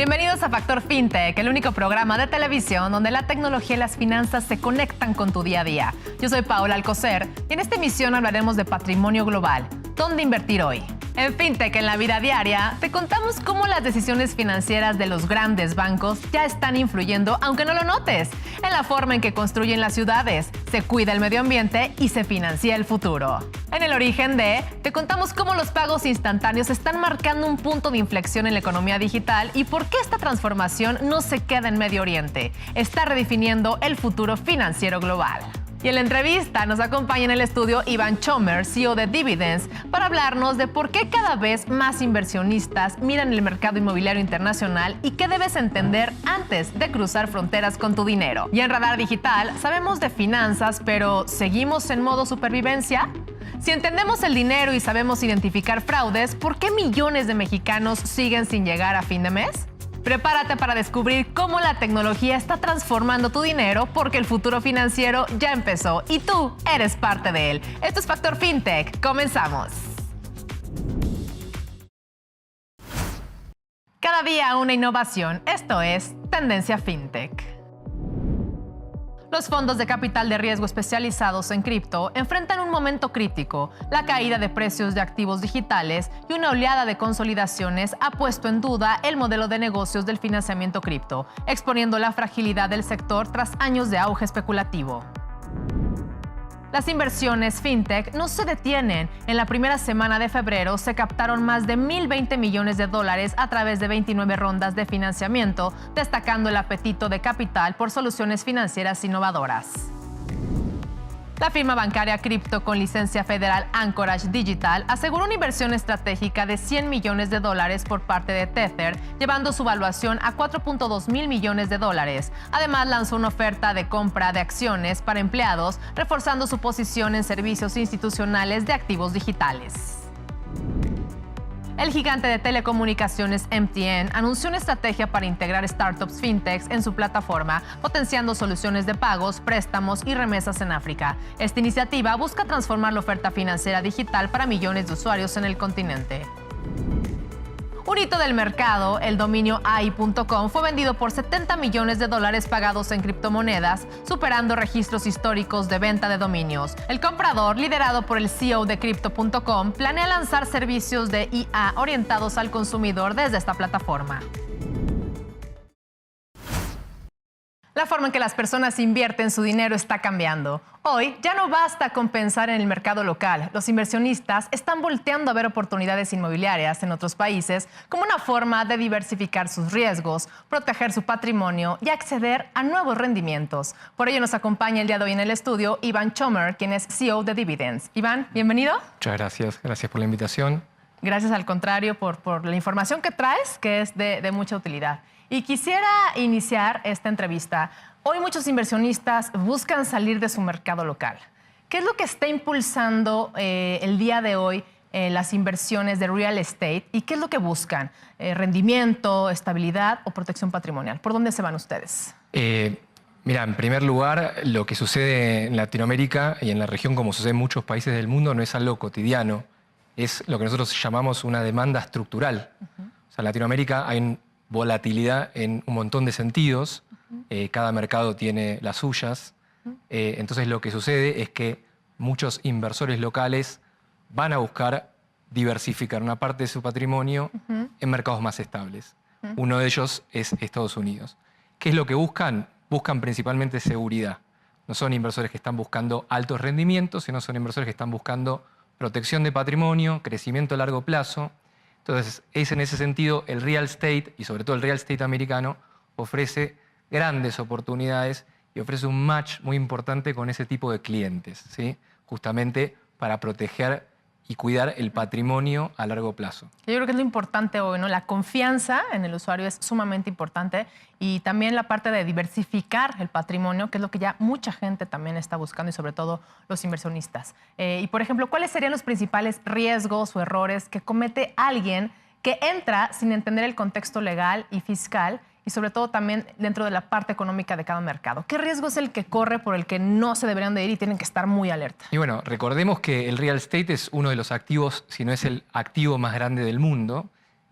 Bienvenidos a Factor FinTech, el único programa de televisión donde la tecnología y las finanzas se conectan con tu día a día. Yo soy Paola Alcocer y en esta emisión hablaremos de patrimonio global. ¿Dónde invertir hoy? En FinTech, en la vida diaria, te contamos cómo las decisiones financieras de los grandes bancos ya están influyendo, aunque no lo notes, en la forma en que construyen las ciudades, se cuida el medio ambiente y se financia el futuro. En el origen de, te contamos cómo los pagos instantáneos están marcando un punto de inflexión en la economía digital y por qué esta transformación no se queda en Medio Oriente. Está redefiniendo el futuro financiero global. Y en la entrevista nos acompaña en el estudio Ivan Chomer, CEO de Dividends, para hablarnos de por qué cada vez más inversionistas miran el mercado inmobiliario internacional y qué debes entender antes de cruzar fronteras con tu dinero. Y en Radar Digital sabemos de finanzas, pero ¿seguimos en modo supervivencia? Si entendemos el dinero y sabemos identificar fraudes, ¿por qué millones de mexicanos siguen sin llegar a fin de mes? Prepárate para descubrir cómo la tecnología está transformando tu dinero porque el futuro financiero ya empezó y tú eres parte de él. Esto es Factor FinTech. Comenzamos. Cada día una innovación. Esto es Tendencia FinTech. Los fondos de capital de riesgo especializados en cripto enfrentan un momento crítico. La caída de precios de activos digitales y una oleada de consolidaciones ha puesto en duda el modelo de negocios del financiamiento cripto, exponiendo la fragilidad del sector tras años de auge especulativo. Las inversiones fintech no se detienen. En la primera semana de febrero se captaron más de $1,020 millones a través de 29 rondas de financiamiento, destacando el apetito de capital por soluciones financieras innovadoras. La firma bancaria cripto con licencia federal Anchorage Digital aseguró una inversión estratégica de $100 millones por parte de Tether, llevando su valuación a $4.2 mil millones. Además, lanzó una oferta de compra de acciones para empleados, reforzando su posición en servicios institucionales de activos digitales. El gigante de telecomunicaciones MTN anunció una estrategia para integrar startups fintechs en su plataforma, potenciando soluciones de pagos, préstamos y remesas en África. Esta iniciativa busca transformar la oferta financiera digital para millones de usuarios en el continente. Un hito del mercado, el dominio AI.com fue vendido por $70 millones pagados en criptomonedas, superando registros históricos de venta de dominios. El comprador, liderado por el CEO de Crypto.com, planea lanzar servicios de IA orientados al consumidor desde esta plataforma. La forma en que las personas invierten su dinero está cambiando. Hoy ya no basta con pensar en el mercado local. Los inversionistas están volteando a ver oportunidades inmobiliarias en otros países como una forma de diversificar sus riesgos, proteger su patrimonio y acceder a nuevos rendimientos. Por ello nos acompaña el día de hoy en el estudio Ivan Chomer, quien es CEO de Dividends. Iván, bienvenido. Muchas gracias. Gracias por la invitación. Gracias al contrario por la información que traes, que es de mucha utilidad. Y quisiera iniciar esta entrevista. Hoy muchos inversionistas buscan salir de su mercado local. ¿Qué es lo que está impulsando el día de hoy las inversiones de real estate y qué es lo que buscan? ¿Rendimiento, estabilidad o protección patrimonial? ¿Por dónde se van ustedes? Mira, en primer lugar, lo que sucede en Latinoamérica y en la región, como sucede en muchos países del mundo, no es algo cotidiano. Es lo que nosotros llamamos una demanda estructural. O sea, en Latinoamérica hay volatilidad en un montón de sentidos, cada mercado tiene las suyas, entonces lo que sucede es que muchos inversores locales van a buscar diversificar una parte de su patrimonio en mercados más estables. Uno de ellos es Estados Unidos. ¿Qué es lo que buscan? Buscan principalmente seguridad. No son inversores que están buscando altos rendimientos, sino son inversores que están buscando protección de patrimonio, crecimiento a largo plazo. Entonces, es en ese sentido el real estate, y sobre todo el real estate americano, ofrece grandes oportunidades y ofrece un match muy importante con ese tipo de clientes, ¿sí? Justamente para proteger y cuidar el patrimonio a largo plazo. Yo creo que es lo importante hoy, ¿no? La confianza en el usuario es sumamente importante y también la parte de diversificar el patrimonio, que es lo que ya mucha gente también está buscando y sobre todo los inversionistas. Y por ejemplo, ¿cuáles serían los principales riesgos o errores que comete alguien que entra sin entender el contexto legal y fiscal y sobre todo también dentro de la parte económica de cada mercado? ¿Qué riesgo es el que corre por el que no se deberían de ir y tienen que estar muy alerta? Y bueno, recordemos que el real estate es uno de los activos, si no es el activo más grande del mundo,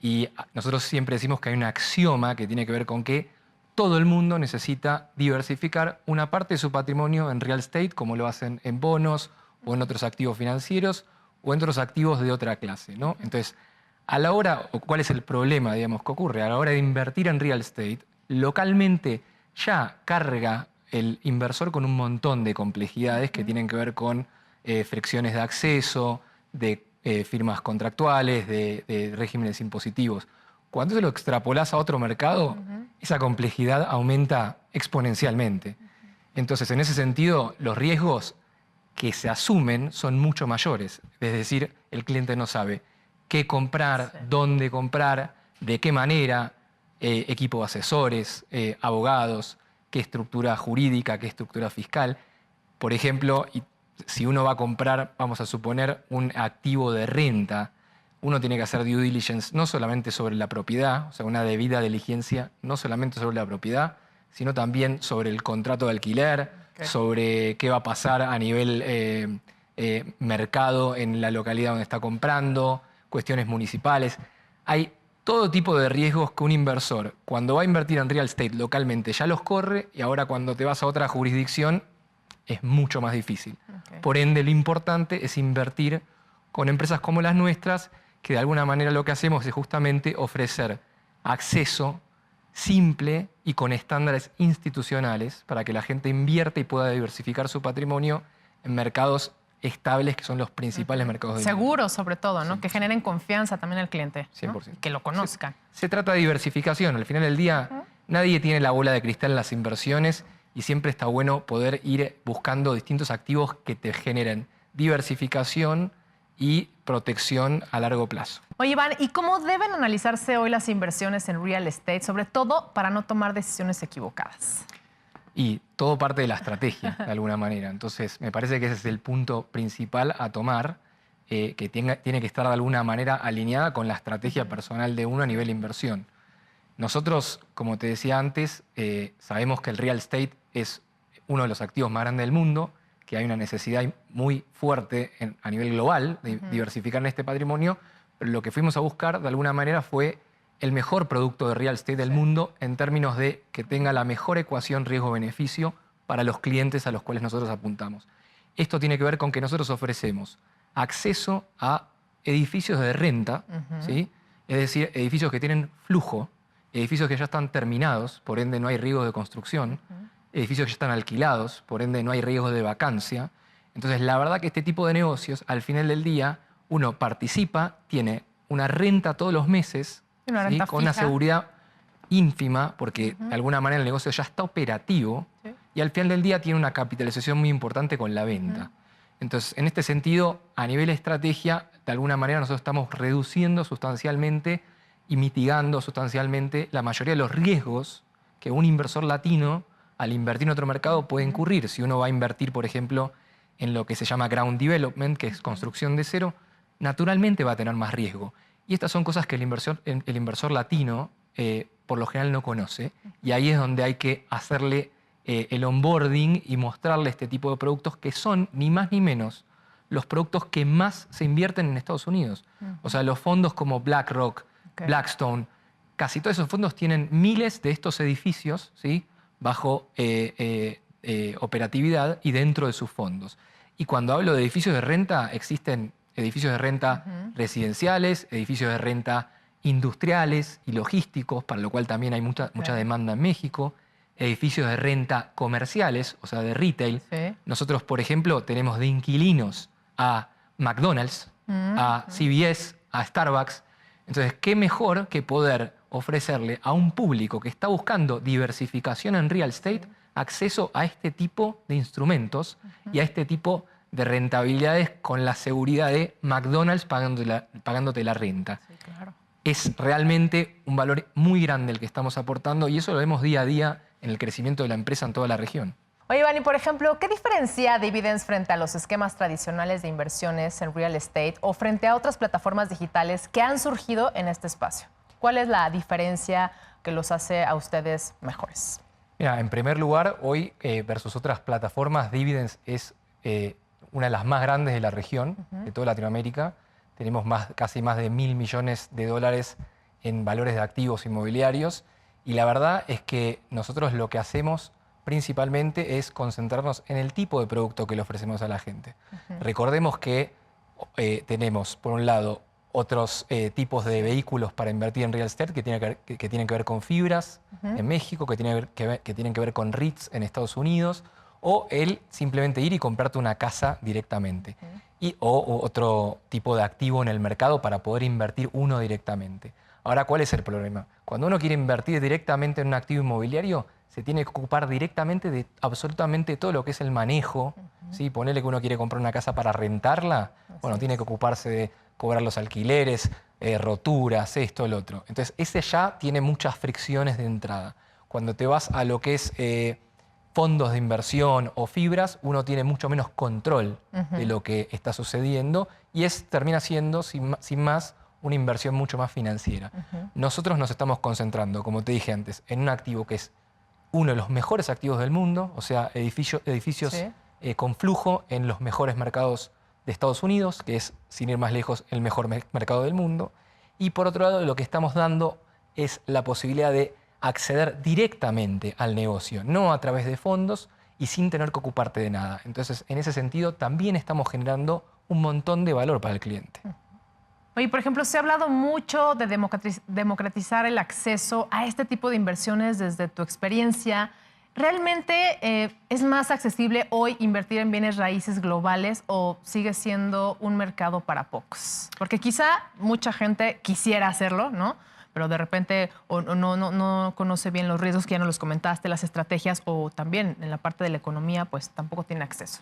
Y nosotros siempre decimos que hay un axioma que tiene que ver con que todo el mundo necesita diversificar una parte de su patrimonio en real estate, como lo hacen en bonos o en otros activos financieros o en otros activos de otra clase, ¿no? Entonces, a la hora, o ¿cuál es el problema, digamos, que ocurre? A la hora de invertir en real estate, localmente ya carga el inversor con un montón de complejidades que tienen que ver con fricciones de acceso, de firmas contractuales, de regímenes impositivos. Cuando se lo extrapolas a otro mercado, esa complejidad aumenta exponencialmente. Entonces, en ese sentido, los riesgos que se asumen son mucho mayores. Es decir, el cliente no sabe qué comprar, dónde comprar, de qué manera, equipo de asesores, abogados, qué estructura jurídica, qué estructura fiscal. Por ejemplo, si uno va a comprar, vamos a suponer, un activo de renta, uno tiene que hacer due diligence no solamente sobre la propiedad, o sea, una debida diligencia no solamente sobre la propiedad, sino también sobre el contrato de alquiler, sobre qué va a pasar a nivel mercado en la localidad donde está comprando, cuestiones municipales. Hay todo tipo de riesgos que un inversor, cuando va a invertir en real estate localmente, ya los corre, y ahora cuando te vas a otra jurisdicción es mucho más difícil. Por ende, lo importante es invertir con empresas como las nuestras, que de alguna manera lo que hacemos es justamente ofrecer acceso simple y con estándares institucionales para que la gente invierta y pueda diversificar su patrimonio en mercados estables, que son los principales mercados del mundo. Seguros, sobre todo, ¿no? Sí. Que generen confianza también al cliente, ¿no? 100%. Que lo conozcan. Se trata de diversificación. Al final del día, nadie tiene la bola de cristal en las inversiones y siempre está bueno poder ir buscando distintos activos que te generen diversificación y protección a largo plazo. Oye, Iván, ¿y cómo deben analizarse hoy las inversiones en real estate, sobre todo para no tomar decisiones equivocadas? Y todo parte de la estrategia, de alguna manera. Entonces, me parece que ese es el punto principal a tomar, que tiene que estar de alguna manera alineada con la estrategia personal de uno a nivel inversión. Nosotros, como te decía antes, sabemos que el real estate es uno de los activos más grandes del mundo, que hay una necesidad muy fuerte a nivel global de diversificar en este patrimonio, pero lo que fuimos a buscar de alguna manera fue el mejor producto de real estate del mundo en términos de que tenga la mejor ecuación riesgo-beneficio para los clientes a los cuales nosotros apuntamos. Esto tiene que ver con que nosotros ofrecemos acceso a edificios de renta, ¿sí? Es decir, edificios que tienen flujo, edificios que ya están terminados, por ende no hay riesgo de construcción, edificios que ya están alquilados, por ende no hay riesgo de vacancia. Entonces, la verdad que este tipo de negocios, al final del día, uno participa, tiene una renta todos los meses, ¿sí? Con una seguridad ínfima, porque de alguna manera el negocio ya está operativo, y al final del día tiene una capitalización muy importante con la venta. Entonces, en este sentido, a nivel de estrategia, de alguna manera nosotros estamos reduciendo sustancialmente y mitigando sustancialmente la mayoría de los riesgos que un inversor latino, al invertir en otro mercado, puede incurrir. Si uno va a invertir, por ejemplo, en lo que se llama ground development, que es construcción de cero, naturalmente va a tener más riesgo. Y estas son cosas que el inversor latino por lo general no conoce, y ahí es donde hay que hacerle el onboarding y mostrarle este tipo de productos que son ni más ni menos los productos que más se invierten en Estados Unidos. O sea, los fondos como BlackRock, Blackstone, casi todos esos fondos tienen miles de estos edificios, ¿sí? Bajo operatividad y dentro de sus fondos. Y cuando hablo de edificios de renta, existen edificios de renta residenciales, edificios de renta industriales y logísticos, para lo cual también hay mucha demanda en México, edificios de renta comerciales, o sea, de retail. Nosotros, por ejemplo, tenemos de inquilinos a McDonald's, a CVS, a Starbucks. Entonces, ¿qué mejor que poder ofrecerle a un público que está buscando diversificación en real estate acceso a este tipo de instrumentos y a este tipo de rentabilidades con la seguridad de McDonald's pagándote la renta? Es realmente un valor muy grande el que estamos aportando, y eso lo vemos día a día en el crecimiento de la empresa en toda la región. Oye, Iván, y por ejemplo, ¿qué diferencia Dividends frente a los esquemas tradicionales de inversiones en real estate o frente a otras plataformas digitales que han surgido en este espacio? ¿Cuál es la diferencia que los hace a ustedes mejores? Mira, en primer lugar, hoy versus otras plataformas, Dividends es una de las más grandes de la región, de toda Latinoamérica. Tenemos casi más de $1.000 millones en valores de activos inmobiliarios. Y la verdad es que nosotros lo que hacemos principalmente es concentrarnos en el tipo de producto que le ofrecemos a la gente. Recordemos que tenemos, por un lado, otros tipos de vehículos para invertir en real estate que tienen que ver con fibras en México, que tienen que ver con REITs en Estados Unidos, o el simplemente ir y comprarte una casa directamente. O otro tipo de activo en el mercado para poder invertir uno directamente. Ahora, ¿cuál es el problema? Cuando uno quiere invertir directamente en un activo inmobiliario, se tiene que ocupar directamente de absolutamente todo lo que es el manejo. ¿Sí? Ponele que uno quiere comprar una casa para rentarla, bueno, tiene que ocuparse de cobrar los alquileres, roturas, esto, lo otro. Entonces, ese ya tiene muchas fricciones de entrada. Cuando te vas a lo que es fondos de inversión o fibras, uno tiene mucho menos control de lo que está sucediendo y termina siendo, sin más, una inversión mucho más financiera. Nosotros nos estamos concentrando, como te dije antes, en un activo que es uno de los mejores activos del mundo, o sea, edificios con flujo en los mejores mercados de Estados Unidos, que es, sin ir más lejos, el mejor mercado del mundo. Y por otro lado, lo que estamos dando es la posibilidad de acceder directamente al negocio, no a través de fondos y sin tener que ocuparte de nada. Entonces, en ese sentido, también estamos generando un montón de valor para el cliente. Oye, por ejemplo, se ha hablado mucho de democratizar el acceso a este tipo de inversiones desde tu experiencia. ¿Realmente es más accesible hoy invertir en bienes raíces globales o sigue siendo un mercado para pocos? Porque quizá mucha gente quisiera hacerlo, ¿no? Pero de repente no conoce bien los riesgos, que ya nos los comentaste, las estrategias, o también en la parte de la economía, pues tampoco tiene acceso.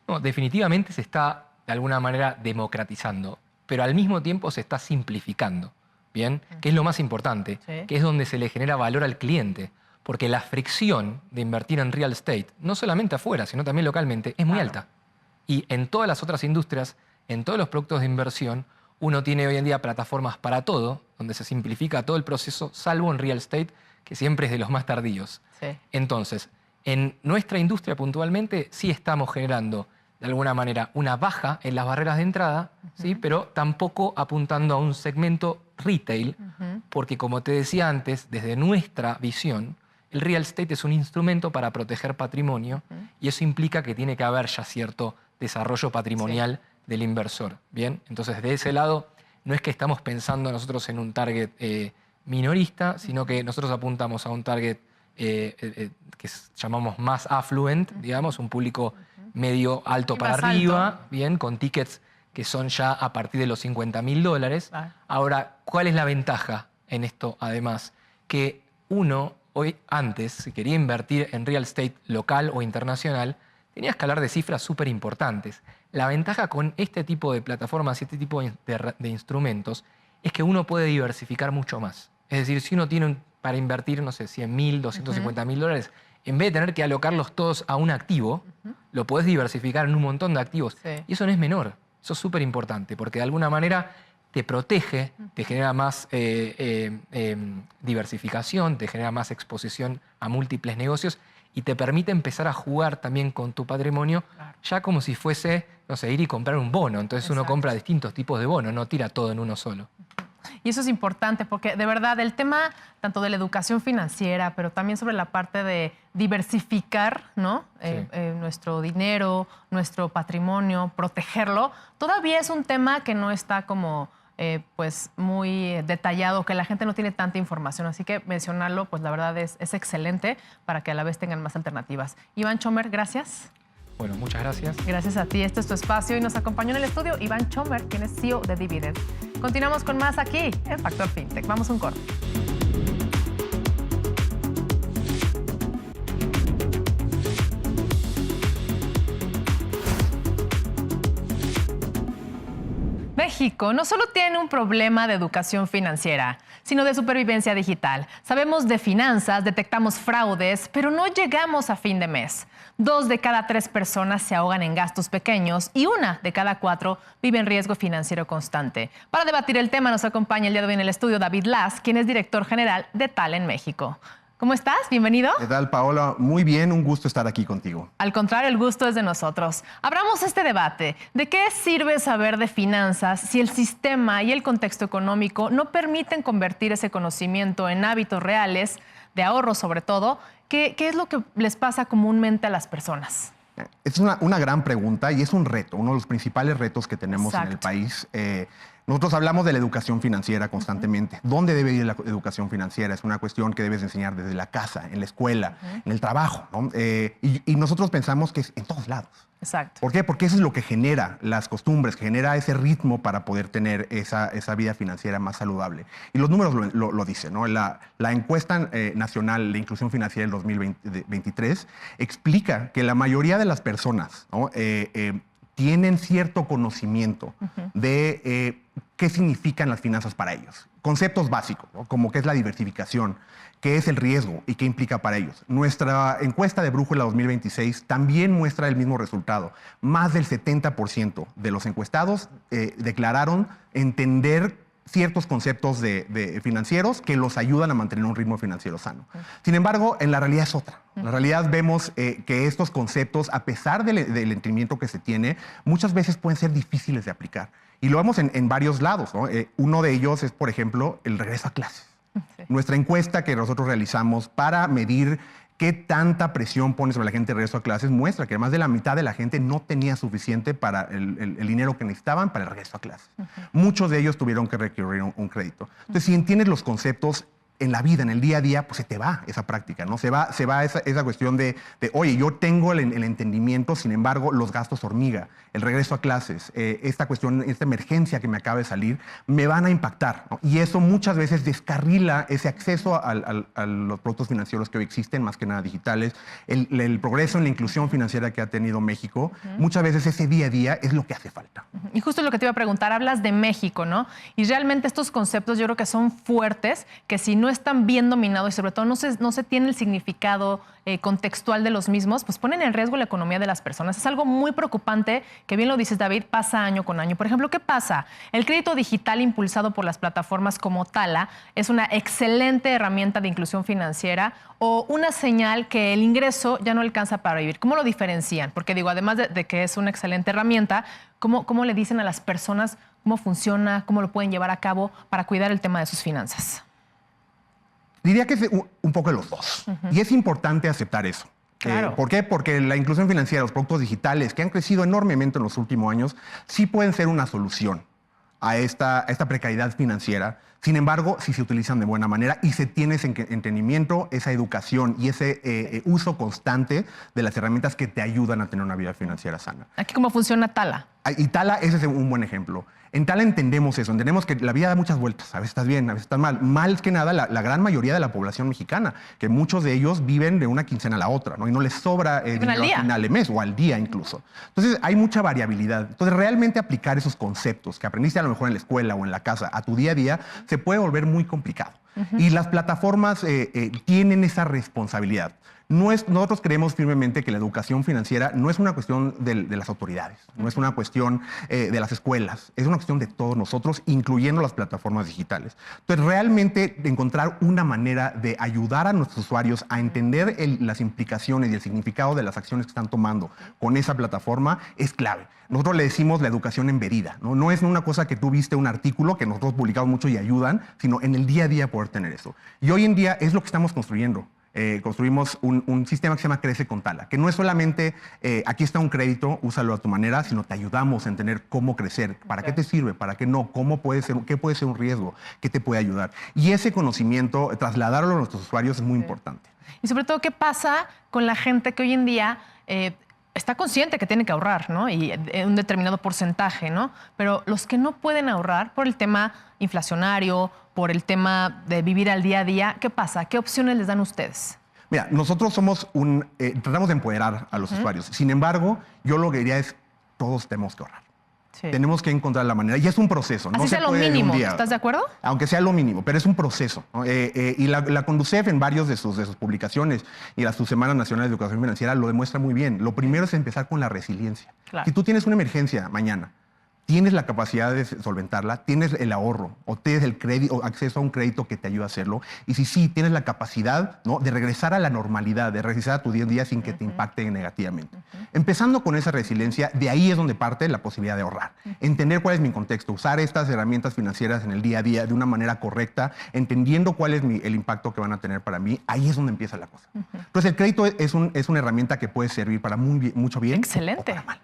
No, definitivamente se está de alguna manera democratizando, pero al mismo tiempo se está simplificando, ¿bien? Que es lo más importante, que es donde se le genera valor al cliente. Porque la fricción de invertir en real estate, no solamente afuera, sino también localmente, es muy alta. Y en todas las otras industrias, en todos los productos de inversión, uno tiene hoy en día plataformas para todo, donde se simplifica todo el proceso, salvo en real estate, que siempre es de los más tardíos. Entonces, en nuestra industria puntualmente sí estamos generando, de alguna manera, una baja en las barreras de entrada, ¿sí? Pero tampoco apuntando a un segmento retail, porque como te decía antes, desde nuestra visión, el real estate es un instrumento para proteger patrimonio y eso implica que tiene que haber ya cierto desarrollo patrimonial del inversor. ¿Bien? Entonces, de ese lado, no es que estamos pensando nosotros en un target minorista, sino que nosotros apuntamos a un target que llamamos más affluent, digamos, un público medio alto para arriba, bien, con tickets que son ya a partir de los $50.000. Ahora, ¿cuál es la ventaja en esto además? Que uno, antes, si quería invertir en real estate local o internacional, tenías que hablar de cifras súper importantes. La ventaja con este tipo de plataformas y este tipo de instrumentos es que uno puede diversificar mucho más. Es decir, si uno tiene para invertir, no sé, $100.000, $250.000, en vez de tener que alocarlos todos a un activo, lo podés diversificar en un montón de activos. Y eso no es menor. Eso es súper importante, porque de alguna manera te protege, te genera más diversificación, te genera más exposición a múltiples negocios y te permite empezar a jugar también con tu patrimonio, ya como si fuese, no sé, ir y comprar un bono. Entonces uno compra distintos tipos de bonos, no tira todo en uno solo. Y eso es importante porque de verdad el tema tanto de la educación financiera, pero también sobre la parte de diversificar, ¿no? Nuestro dinero, nuestro patrimonio, protegerlo, todavía es un tema que no está como pues muy detallado, que la gente no tiene tanta información. Así que mencionarlo, pues la verdad es excelente para que a la vez tengan más alternativas. Iván Chomer, gracias. Bueno, muchas gracias. Gracias a ti. Este es tu espacio y nos acompañó en el estudio Iván Chomer, quien es CEO de Dividend. Continuamos con más aquí en Factor FinTech. Vamos a un corte. México no solo tiene un problema de educación financiera, sino de supervivencia digital. Sabemos de finanzas, detectamos fraudes, pero no llegamos a fin de mes. 2 de cada 3 personas se ahogan en gastos pequeños y 1 de cada 4 vive en riesgo financiero constante. Para debatir el tema nos acompaña el día de hoy en el estudio David Las, quien es director general de Talent México. ¿Cómo estás? Bienvenido. ¿Qué tal, Paola? Muy bien, un gusto estar aquí contigo. Al contrario, el gusto es de nosotros. Abramos este debate. ¿De qué sirve saber de finanzas si el sistema y el contexto económico no permiten convertir ese conocimiento en hábitos reales, de ahorro sobre todo? ¿Qué es lo que les pasa comúnmente a las personas? Es una gran pregunta y es un reto, uno de los principales retos que tenemos en el país. Nosotros hablamos de la educación financiera constantemente. ¿Dónde debe ir la educación financiera? Es una cuestión que debes enseñar desde la casa, en la escuela, en el trabajo, ¿no? Y nosotros pensamos que es en todos lados. Exacto. ¿Por qué? Porque eso es lo que genera las costumbres, que genera ese ritmo para poder tener esa vida financiera más saludable. Y los números lo dicen, ¿no? La encuesta nacional de inclusión financiera del 2023 explica que la mayoría de las personas, ¿no? Tienen cierto conocimiento de qué significan las finanzas para ellos. Conceptos básicos, ¿no? Como qué es la diversificación, qué es el riesgo y qué implica para ellos. Nuestra encuesta de Brújula 2026 también muestra el mismo resultado. Más del 70% de los encuestados declararon entender ciertos conceptos de financieros que los ayudan a mantener un ritmo financiero sano. Sin embargo, en la realidad es otra. En la realidad vemos que estos conceptos, a pesar del entendimiento que se tiene, muchas veces pueden ser difíciles de aplicar. Y lo vemos en varios lados, ¿no? Uno de ellos es, por ejemplo, el regreso a clases. Sí. Nuestra encuesta que nosotros realizamos para medir qué tanta presión pone sobre la gente de regreso a clases muestra que más de la mitad de la gente no tenía suficiente para el dinero que necesitaban para el regreso a clases. Muchos de ellos tuvieron que requerir un crédito. Entonces, si entiendes los conceptos en la vida, en el día a día, pues se te va esa práctica, ¿no? Se va esa cuestión de, oye, yo tengo el entendimiento, sin embargo, los gastos hormiga, el regreso a clases, esta cuestión, esta emergencia que me acaba de salir, me van a impactar, ¿no? Y eso muchas veces descarrila ese acceso a los productos financieros que hoy existen, más que nada digitales, el progreso en la inclusión financiera que ha tenido México. Muchas veces ese día a día es lo que hace falta. Y justo lo que te iba a preguntar, hablas de México, ¿no? Y realmente estos conceptos yo creo que son fuertes, que si no están bien dominados y sobre todo no se tiene el significado contextual de los mismos, pues ponen en riesgo la economía de las personas. Es algo muy preocupante que, bien lo dices, David, pasa año con año. Por ejemplo, ¿qué pasa? El crédito digital impulsado por las plataformas como Tala es una excelente herramienta de inclusión financiera o una señal que el ingreso ya no alcanza para vivir. ¿Cómo lo diferencian? Porque digo, además de que es una excelente herramienta, ¿cómo le dicen a las personas cómo funciona, cómo lo pueden llevar a cabo para cuidar el tema de sus finanzas? Diría que es un poco de los dos. Y es importante aceptar eso. Claro. ¿Por qué? Porque la inclusión financiera, los productos digitales, que han crecido enormemente en los últimos años, sí pueden ser una solución a esta precariedad financiera. Sin embargo, si se utilizan de buena manera y se tiene ese entendimiento, esa educación y ese uso constante de las herramientas que te ayudan a tener una vida financiera sana. Aquí, ¿cómo funciona Tala? Y Tala, ese es un buen ejemplo. En Tala entendemos eso, entendemos que la vida da muchas vueltas, a veces estás bien, a veces estás mal. Mal que nada, la gran mayoría de la población mexicana, que muchos de ellos viven de una quincena a la otra, ¿no? Y no les sobra dinero al final de mes o al día incluso. Entonces hay mucha variabilidad. Entonces realmente aplicar esos conceptos que aprendiste a lo mejor en la escuela o en la casa a tu día a día se puede volver muy complicado. Y las plataformas tienen esa responsabilidad. Nosotros creemos firmemente que la educación financiera no es una cuestión de las autoridades, no es una cuestión de las escuelas, es una cuestión de todos nosotros, incluyendo las plataformas digitales. Entonces, realmente encontrar una manera de ayudar a nuestros usuarios a entender las implicaciones y el significado de las acciones que están tomando con esa plataforma es clave. Nosotros le decimos la educación embebida, ¿no? No es una cosa que tú viste un artículo que nosotros publicamos mucho y ayudan, sino en el día a día poder tener eso. Y hoy en día es lo que estamos construyendo. Construimos un sistema que se llama Crece con Tala, que no es solamente aquí está un crédito, úsalo a tu manera, sino te ayudamos a entender cómo crecer, para qué te sirve, para qué no, qué puede ser un riesgo, qué te puede ayudar. Y ese conocimiento, trasladarlo a nuestros usuarios es muy importante. Y sobre todo, ¿qué pasa con la gente que hoy en día está consciente que tiene que ahorrar, ¿no? Y un determinado porcentaje, ¿no? Pero los que no pueden ahorrar por el tema inflacionario, por el tema de vivir al día a día, ¿qué pasa? ¿Qué opciones les dan ustedes? Mira, nosotros somos tratamos de empoderar a los usuarios. Sin embargo, yo lo que diría es, todos tenemos que ahorrar. Sí. Tenemos que encontrar la manera. Y es un proceso. Así sea lo mínimo. ¿Estás de acuerdo? Aunque sea lo mínimo, pero es un proceso, ¿no? Y la Conducef en varios de sus publicaciones y su Semana Nacional de Educación Financiera lo demuestra muy bien. Lo primero es empezar con la resiliencia. Claro. Si tú tienes una emergencia mañana, tienes la capacidad de solventarla, tienes el ahorro o tienes el crédito, o acceso a un crédito que te ayude a hacerlo. Y si sí, tienes la capacidad, ¿no?, de regresar a la normalidad, de regresar a tu día a día sin que te impacte negativamente. Empezando con esa resiliencia, de ahí es donde parte la posibilidad de ahorrar. Entender cuál es mi contexto, usar estas herramientas financieras en el día a día de una manera correcta, entendiendo cuál es el impacto que van a tener para mí, ahí es donde empieza la cosa. Entonces el crédito es una herramienta que puede servir para mucho bien. Excelente. O para mal.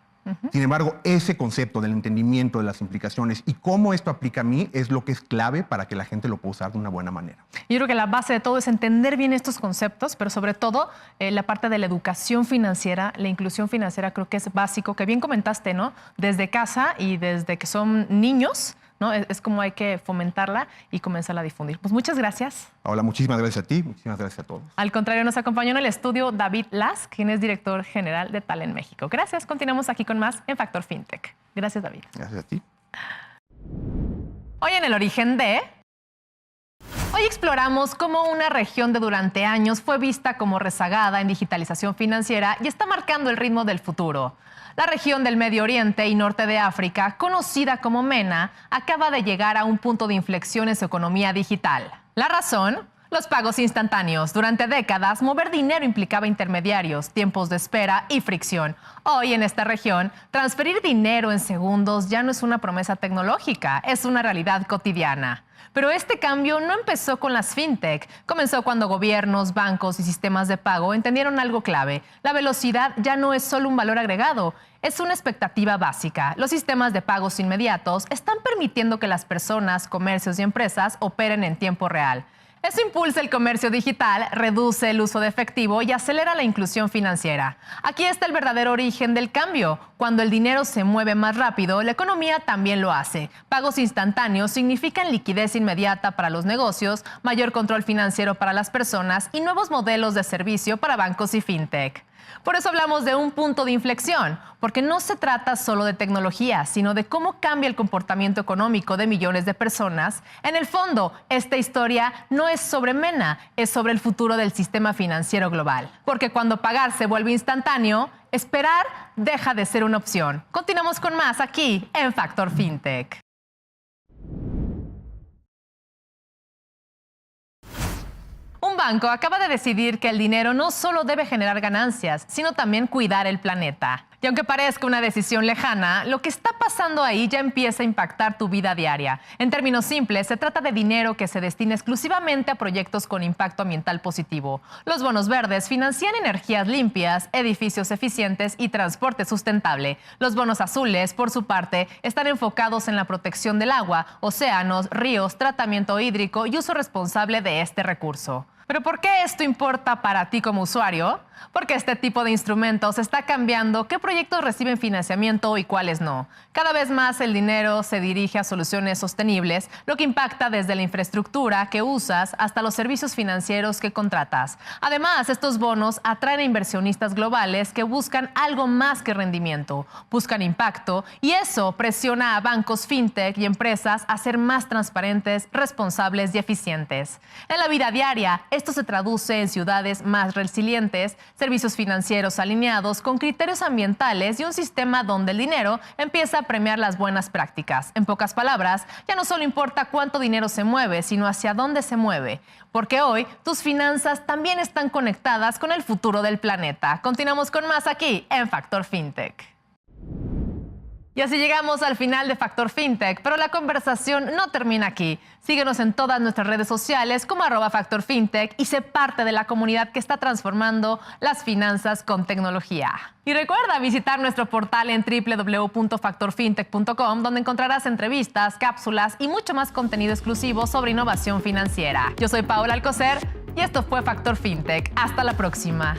Sin embargo, ese concepto del entendimiento de las implicaciones y cómo esto aplica a mí es lo que es clave para que la gente lo pueda usar de una buena manera. Yo creo que la base de todo es entender bien estos conceptos, pero sobre todo la parte de la educación financiera, la inclusión financiera creo que es básico, que bien comentaste, ¿no? Desde casa y desde que son niños, ¿no? Es como hay que fomentarla y comenzarla a difundir. Pues muchas gracias. Hola, muchísimas gracias a ti, muchísimas gracias a todos. Al contrario, nos acompañó en el estudio David Lask, quien es director general de Talent México. Gracias. Continuamos aquí con más en Factor Fintech. Gracias, David. Gracias a ti. Hoy en El Origen de... Hoy exploramos cómo una región de durante años fue vista como rezagada en digitalización financiera y está marcando el ritmo del futuro. La región del Medio Oriente y Norte de África, conocida como MENA, acaba de llegar a un punto de inflexión en su economía digital. ¿La razón? Los pagos instantáneos. Durante décadas, mover dinero implicaba intermediarios, tiempos de espera y fricción. Hoy, en esta región, transferir dinero en segundos ya no es una promesa tecnológica, es una realidad cotidiana. Pero este cambio no empezó con las fintech. Comenzó cuando gobiernos, bancos y sistemas de pago entendieron algo clave. La velocidad ya no es solo un valor agregado, es una expectativa básica. Los sistemas de pagos inmediatos están permitiendo que las personas, comercios y empresas operen en tiempo real. Eso impulsa el comercio digital, reduce el uso de efectivo y acelera la inclusión financiera. Aquí está el verdadero origen del cambio. Cuando el dinero se mueve más rápido, la economía también lo hace. Pagos instantáneos significan liquidez inmediata para los negocios, mayor control financiero para las personas y nuevos modelos de servicio para bancos y fintech. Por eso hablamos de un punto de inflexión, porque no se trata solo de tecnología, sino de cómo cambia el comportamiento económico de millones de personas. En el fondo, esta historia no es sobre MENA, es sobre el futuro del sistema financiero global. Porque cuando pagar se vuelve instantáneo, esperar deja de ser una opción. Continuamos con más aquí en Factor Fintech. Un banco acaba de decidir que el dinero no solo debe generar ganancias, sino también cuidar el planeta. Y aunque parezca una decisión lejana, lo que está pasando ahí ya empieza a impactar tu vida diaria. En términos simples, se trata de dinero que se destina exclusivamente a proyectos con impacto ambiental positivo. Los bonos verdes financian energías limpias, edificios eficientes y transporte sustentable. Los bonos azules, por su parte, están enfocados en la protección del agua, océanos, ríos, tratamiento hídrico y uso responsable de este recurso. ¿Pero por qué esto importa para ti como usuario? Porque este tipo de instrumentos está cambiando qué proyectos reciben financiamiento y cuáles no. Cada vez más el dinero se dirige a soluciones sostenibles, lo que impacta desde la infraestructura que usas hasta los servicios financieros que contratas. Además, estos bonos atraen a inversionistas globales que buscan algo más que rendimiento, buscan impacto y eso presiona a bancos fintech y empresas a ser más transparentes, responsables y eficientes. En la vida diaria, esto se traduce en ciudades más resilientes, servicios financieros alineados con criterios ambientales y un sistema donde el dinero empieza a premiar las buenas prácticas. En pocas palabras, ya no solo importa cuánto dinero se mueve, sino hacia dónde se mueve. Porque hoy tus finanzas también están conectadas con el futuro del planeta. Continuamos con más aquí en Factor Fintech. Y así llegamos al final de Factor Fintech, pero la conversación no termina aquí. Síguenos en todas nuestras redes sociales como @FactorFintech y sé parte de la comunidad que está transformando las finanzas con tecnología. Y recuerda visitar nuestro portal en www.factorfintech.com, donde encontrarás entrevistas, cápsulas y mucho más contenido exclusivo sobre innovación financiera. Yo soy Paola Alcocer y esto fue Factor Fintech. Hasta la próxima.